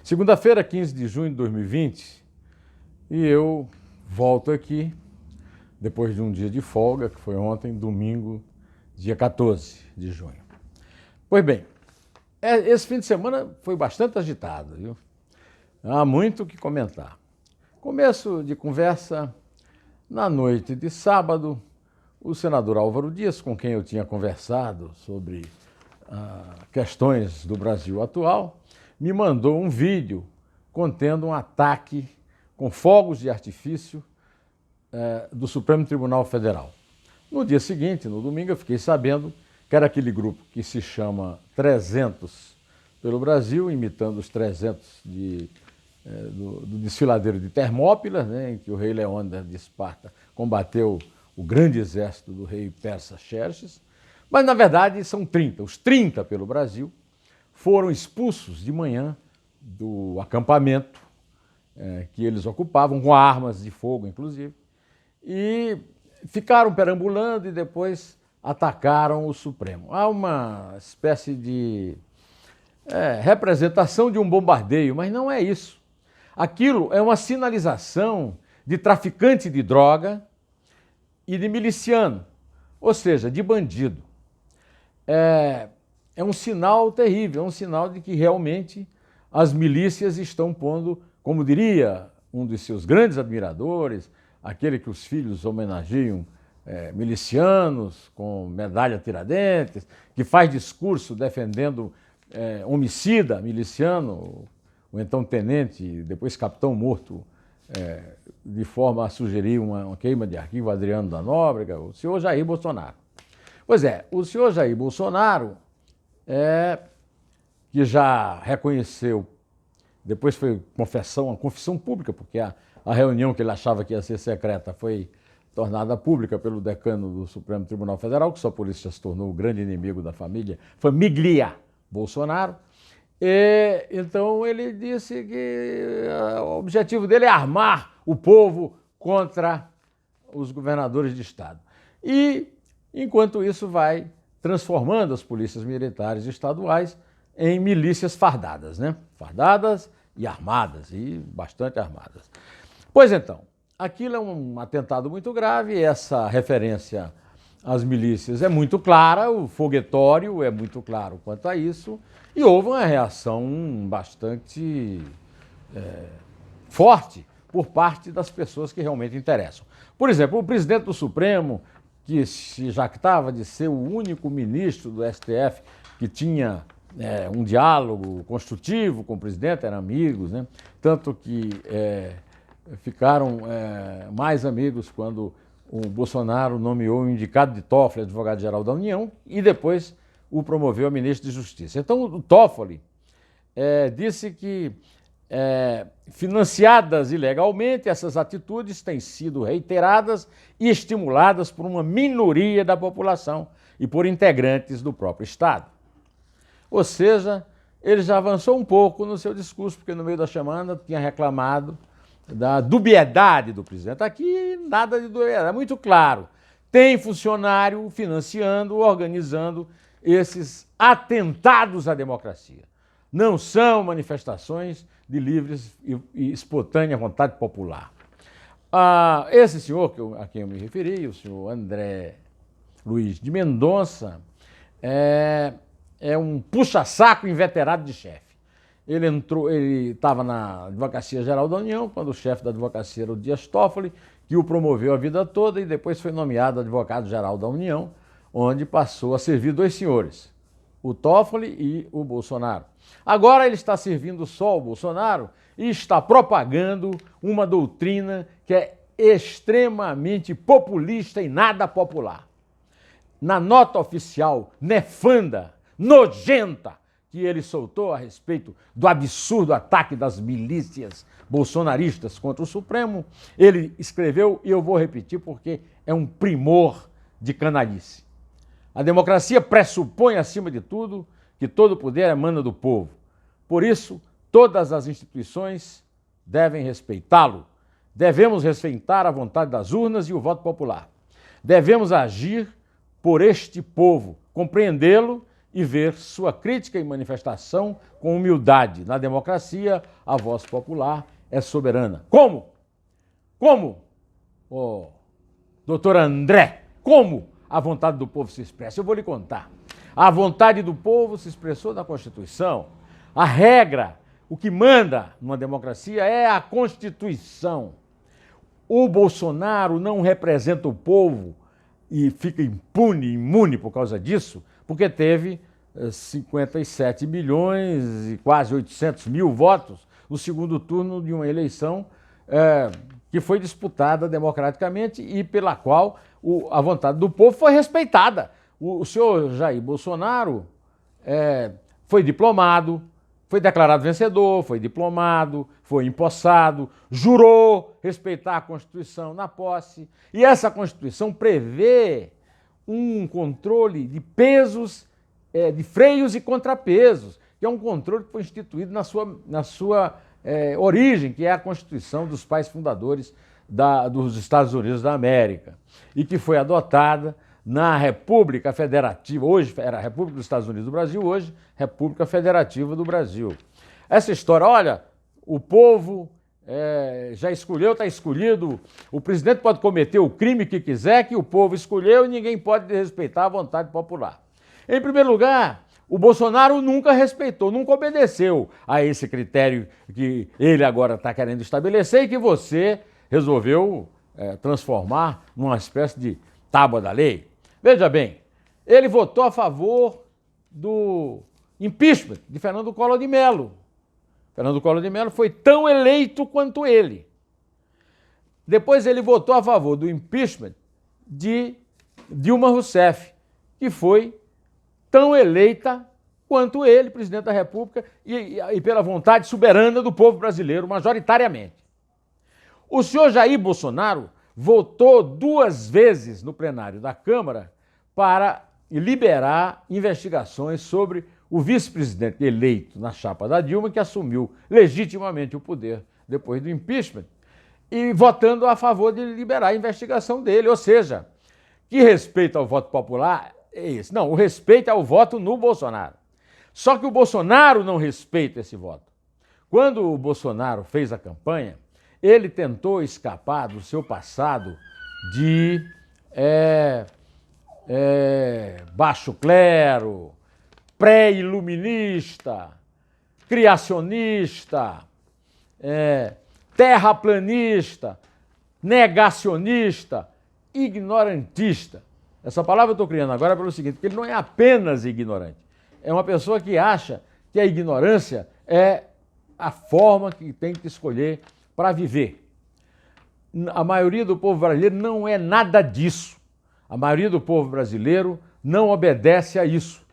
Segunda-feira, 15 de junho de 2020, e eu volto aqui depois de um dia de folga, que foi ontem, domingo, dia 14 de junho. Pois bem, esse fim de semana foi bastante agitado, viu? Há muito o que comentar. Começo de conversa, na noite de sábado, o senador Álvaro Dias, com quem eu tinha conversado sobre questões do Brasil atual, me mandou um vídeo contendo um ataque com fogos de artifício do Supremo Tribunal Federal. No dia seguinte, no domingo, eu fiquei sabendo que era aquele grupo que se chama 300 pelo Brasil, imitando os 300 do desfiladeiro de Termópilas, né, em que o rei Leônidas de Esparta combateu o grande exército do rei persa Xerxes. Mas, na verdade, são 30. Os 30 pelo Brasil foram expulsos de manhã do acampamento que eles ocupavam, com armas de fogo, inclusive, e ficaram perambulando e depois atacaram o Supremo. Há uma espécie de representação de um bombardeio, mas não é isso. Aquilo é uma sinalização de traficante de droga e de miliciano, ou seja, de bandido. É um sinal terrível, é um sinal de que realmente as milícias estão pondo, como diria um dos seus grandes admiradores, aquele que os filhos homenageiam milicianos com medalha Tiradentes, que faz discurso defendendo homicida miliciano, o então tenente, depois capitão morto, de forma a sugerir uma queima de arquivo, Adriano da Nóbrega, o senhor Jair Bolsonaro. Pois é, o senhor Jair Bolsonaro, que já reconheceu, depois foi uma confissão pública, porque a reunião que ele achava que ia ser secreta foi tornada pública pelo decano do Supremo Tribunal Federal, que só por isso já se tornou o grande inimigo da família Bolsonaro. E, então ele disse que o objetivo dele é armar o povo contra os governadores de estado. E, enquanto isso, vai transformando as polícias militares estaduais em milícias fardadas, né? Fardadas e armadas, e bastante armadas. Pois então, aquilo é um atentado muito grave, essa referência às milícias é muito clara, o foguetório é muito claro quanto a isso, e houve uma reação bastante forte por parte das pessoas que realmente interessam. Por exemplo, o presidente do Supremo, que se jactava de ser o único ministro do STF que tinha um diálogo construtivo com o presidente, eram amigos, né? Tanto que ficaram mais amigos quando o Bolsonaro nomeou o indicado de Toffoli, advogado-geral da União, e depois o promoveu a ministro de Justiça. Então, o Toffoli disse que, financiadas ilegalmente, essas atitudes têm sido reiteradas e estimuladas por uma minoria da população e por integrantes do próprio Estado. Ou seja, ele já avançou um pouco no seu discurso, porque no meio da semana tinha reclamado da dubiedade do presidente. Aqui nada de dubiedade, é muito claro. Tem funcionário financiando, organizando esses atentados à democracia. Não são manifestações de livre e espontânea vontade popular. Esse senhor a quem eu me referi, o senhor André Luiz de Mendonça, é um puxa-saco inveterado de chefe. Ele estava na Advocacia Geral da União, quando o chefe da advocacia era o Dias Toffoli, que o promoveu a vida toda e depois foi nomeado advogado-geral da União, onde passou a servir dois senhores, o Toffoli e o Bolsonaro. Agora ele está servindo só o Bolsonaro e está propagando uma doutrina que é extremamente populista e nada popular. Na nota oficial nefanda, nojenta, que ele soltou a respeito do absurdo ataque das milícias bolsonaristas contra o Supremo, ele escreveu, e eu vou repetir porque é um primor de canalice. A democracia pressupõe, acima de tudo, que todo poder emana do povo. Por isso, todas as instituições devem respeitá-lo. Devemos respeitar a vontade das urnas e o voto popular. Devemos agir por este povo, compreendê-lo e ver sua crítica e manifestação com humildade. Na democracia, a voz popular é soberana. Como? Como? Oh, doutor André, como a vontade do povo se expressa? Eu vou lhe contar. A vontade do povo se expressou na Constituição. A regra, o que manda numa democracia é a Constituição. O Bolsonaro não representa o povo e fica imune por causa disso, porque teve 57 milhões e quase 800 mil votos no segundo turno de uma eleição que foi disputada democraticamente e pela qual a vontade do povo foi respeitada. O senhor Jair Bolsonaro foi diplomado, foi declarado vencedor, foi diplomado, foi empossado, jurou respeitar a Constituição na posse. E essa Constituição prevê um controle de pesos, de freios e contrapesos, que é um controle que foi instituído na sua origem, que é a Constituição dos pais fundadores dos Estados Unidos da América, e que foi adotada na República Federativa, hoje era a República dos Estados Unidos do Brasil, hoje República Federativa do Brasil. Essa história, olha, o povo já escolheu, está escolhido, o presidente pode cometer o crime que quiser, que o povo escolheu e ninguém pode desrespeitar a vontade popular. Em primeiro lugar, o Bolsonaro nunca respeitou, nunca obedeceu a esse critério que ele agora está querendo estabelecer e que você resolveu transformar numa espécie de tábua da lei. Veja bem, ele votou a favor do impeachment de Fernando Collor de Mello. Fernando Collor de Mello foi tão eleito quanto ele. Depois ele votou a favor do impeachment de Dilma Rousseff, que foi tão eleita quanto ele, presidente da República, e pela vontade soberana do povo brasileiro, majoritariamente. O senhor Jair Bolsonaro votou 2 vezes no plenário da Câmara para liberar investigações sobre o vice-presidente eleito na chapa da Dilma, que assumiu legitimamente o poder depois do impeachment, e votando a favor de liberar a investigação dele. Ou seja, que respeito ao voto popular é esse? Não, o respeito é ao voto no Bolsonaro. Só que o Bolsonaro não respeita esse voto. Quando o Bolsonaro fez a campanha, ele tentou escapar do seu passado de baixo clero, pré-iluminista, criacionista, terraplanista, negacionista, ignorantista. Essa palavra eu estou criando agora pelo seguinte, porque ele não é apenas ignorante. É uma pessoa que acha que a ignorância é a forma que tem que escolher para viver. A maioria do povo brasileiro não é nada disso. A maioria do povo brasileiro não obedece a isso.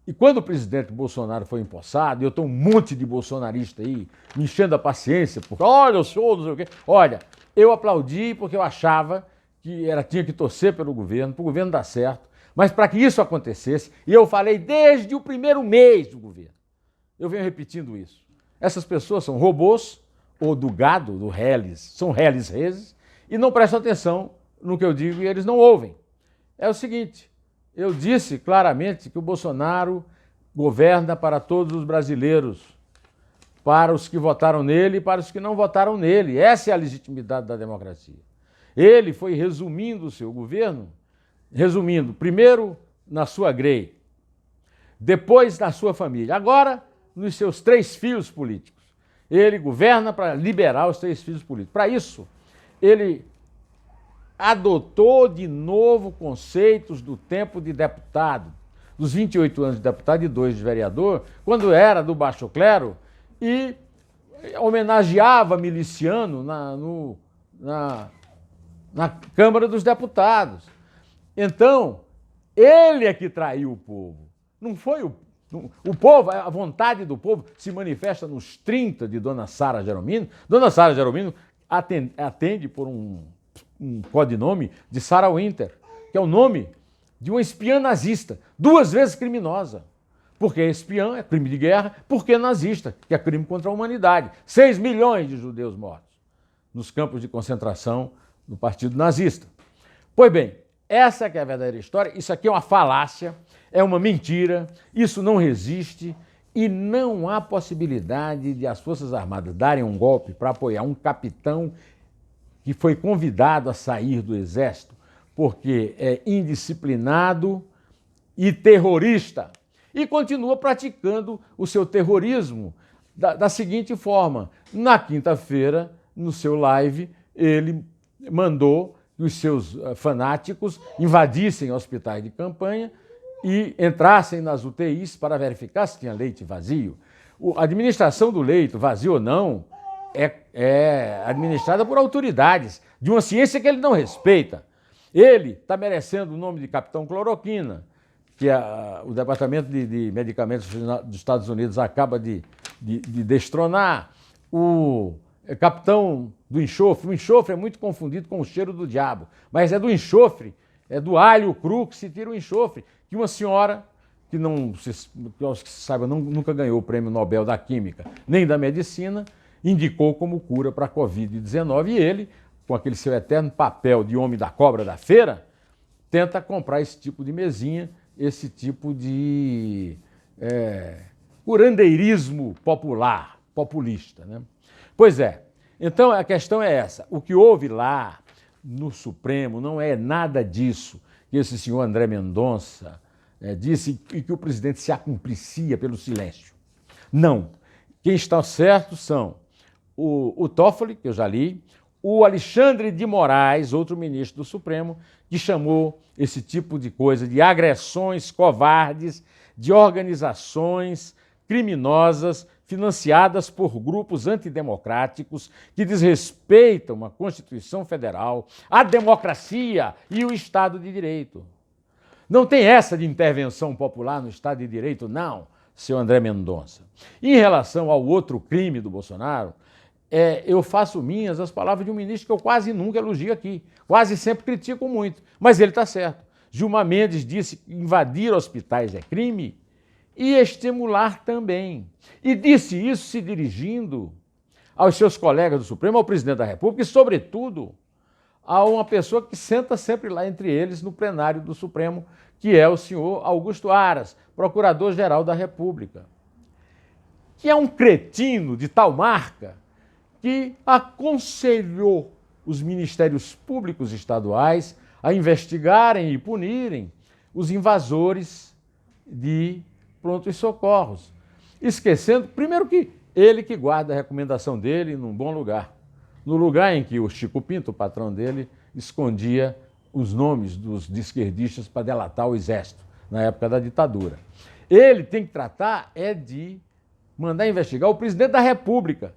E quando o presidente Bolsonaro foi empossado, e eu estou um monte de bolsonarista aí me enchendo a paciência, porque olha, eu sou, não sei o quê. Olha, eu aplaudi porque eu achava que tinha que torcer pelo governo, para o governo dar certo, mas para que isso acontecesse, e eu falei desde o primeiro mês do governo, eu venho repetindo isso. Essas pessoas são robôs, ou do gado, do reles, são reles reses, e não prestam atenção no que eu digo e eles não ouvem. É o seguinte, eu disse claramente que o Bolsonaro governa para todos os brasileiros, para os que votaram nele e para os que não votaram nele. Essa é a legitimidade da democracia. Ele foi resumindo o seu governo, primeiro na sua grey, depois na sua família, agora nos seus 3 filhos políticos. Ele governa para liberar os 3 filhos políticos. Para isso, ele adotou de novo conceitos do tempo de deputado, dos 28 anos de deputado e 2 de vereador, quando era do baixo clero, e homenageava miliciano na Câmara dos Deputados. Então, ele é que traiu o povo, não foi o povo. A vontade do povo se manifesta nos 30 de Dona Sara Gelomino. Dona Sara Gelomino atende por um codinome de Sarah Winter, que é o nome de uma espiã nazista, 2 vezes criminosa. Porque espiã é crime de guerra, porque nazista, que é crime contra a humanidade. 6 milhões de judeus mortos nos campos de concentração do Partido Nazista. Pois bem, essa que é a verdadeira história. Isso aqui é uma falácia, é uma mentira, isso não resiste e não há possibilidade de as Forças Armadas darem um golpe para apoiar um capitão que foi convidado a sair do Exército porque é indisciplinado e terrorista e continua praticando o seu terrorismo da seguinte forma. Na quinta-feira, no seu live, ele mandou que os seus fanáticos invadissem hospitais de campanha e entrassem nas UTIs para verificar se tinha leite vazio. A administração do leito, vazio ou não, é administrada por autoridades de uma ciência que ele não respeita. Ele está merecendo o nome de Capitão Cloroquina, que o Departamento de Medicamentos dos Estados Unidos acaba de destronar. O capitão do enxofre. O enxofre é muito confundido com o cheiro do diabo, mas é do enxofre, é do alho cru que se tira o enxofre, que uma senhora, que eu se saiba, nunca ganhou o Prêmio Nobel da Química, nem da Medicina, indicou como cura para a Covid-19 e ele, com aquele seu eterno papel de homem da cobra da feira, tenta comprar esse tipo de mesinha, esse tipo de curandeirismo popular, populista, né? Pois é, então a questão é essa, o que houve lá no Supremo não é nada disso que esse senhor André Mendonça disse e que o presidente se acumplicia pelo silêncio. Não, quem está certo são o Toffoli, que eu já li, o Alexandre de Moraes, outro ministro do Supremo, que chamou esse tipo de coisa de agressões covardes de organizações criminosas financiadas por grupos antidemocráticos que desrespeitam a Constituição Federal, a democracia e o Estado de Direito. Não tem essa de intervenção popular no Estado de Direito, não, seu André Mendonça. Em relação ao outro crime do Bolsonaro, eu faço minhas as palavras de um ministro que eu quase nunca elogio aqui, quase sempre critico muito, mas ele está certo. Gilmar Mendes disse que invadir hospitais é crime e estimular também. E disse isso se dirigindo aos seus colegas do Supremo, ao presidente da República e, sobretudo, a uma pessoa que senta sempre lá entre eles no plenário do Supremo, que é o senhor Augusto Aras, procurador-geral da República, que é um cretino de tal marca que aconselhou os ministérios públicos estaduais a investigarem e punirem os invasores de prontos socorros, esquecendo, primeiro, que ele que guarda a recomendação dele num bom lugar, no lugar em que o Chico Pinto, o patrão dele, escondia os nomes dos esquerdistas para delatar o exército, na época da ditadura. Ele tem que tratar de mandar investigar o presidente da República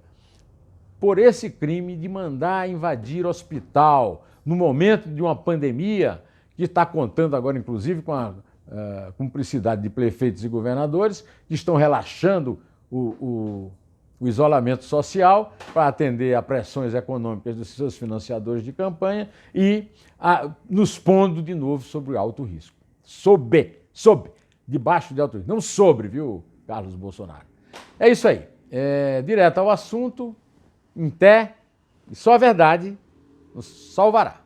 por esse crime de mandar invadir hospital no momento de uma pandemia que está contando agora, inclusive, com a cumplicidade de prefeitos e governadores que estão relaxando o isolamento social para atender a pressões econômicas dos seus financiadores de campanha e nos pondo de novo sobre o alto risco. Sob, debaixo de alto risco. Não sobre, viu, Carlos Bolsonaro? É isso aí. Direto ao assunto, em pé, e só a verdade nos salvará.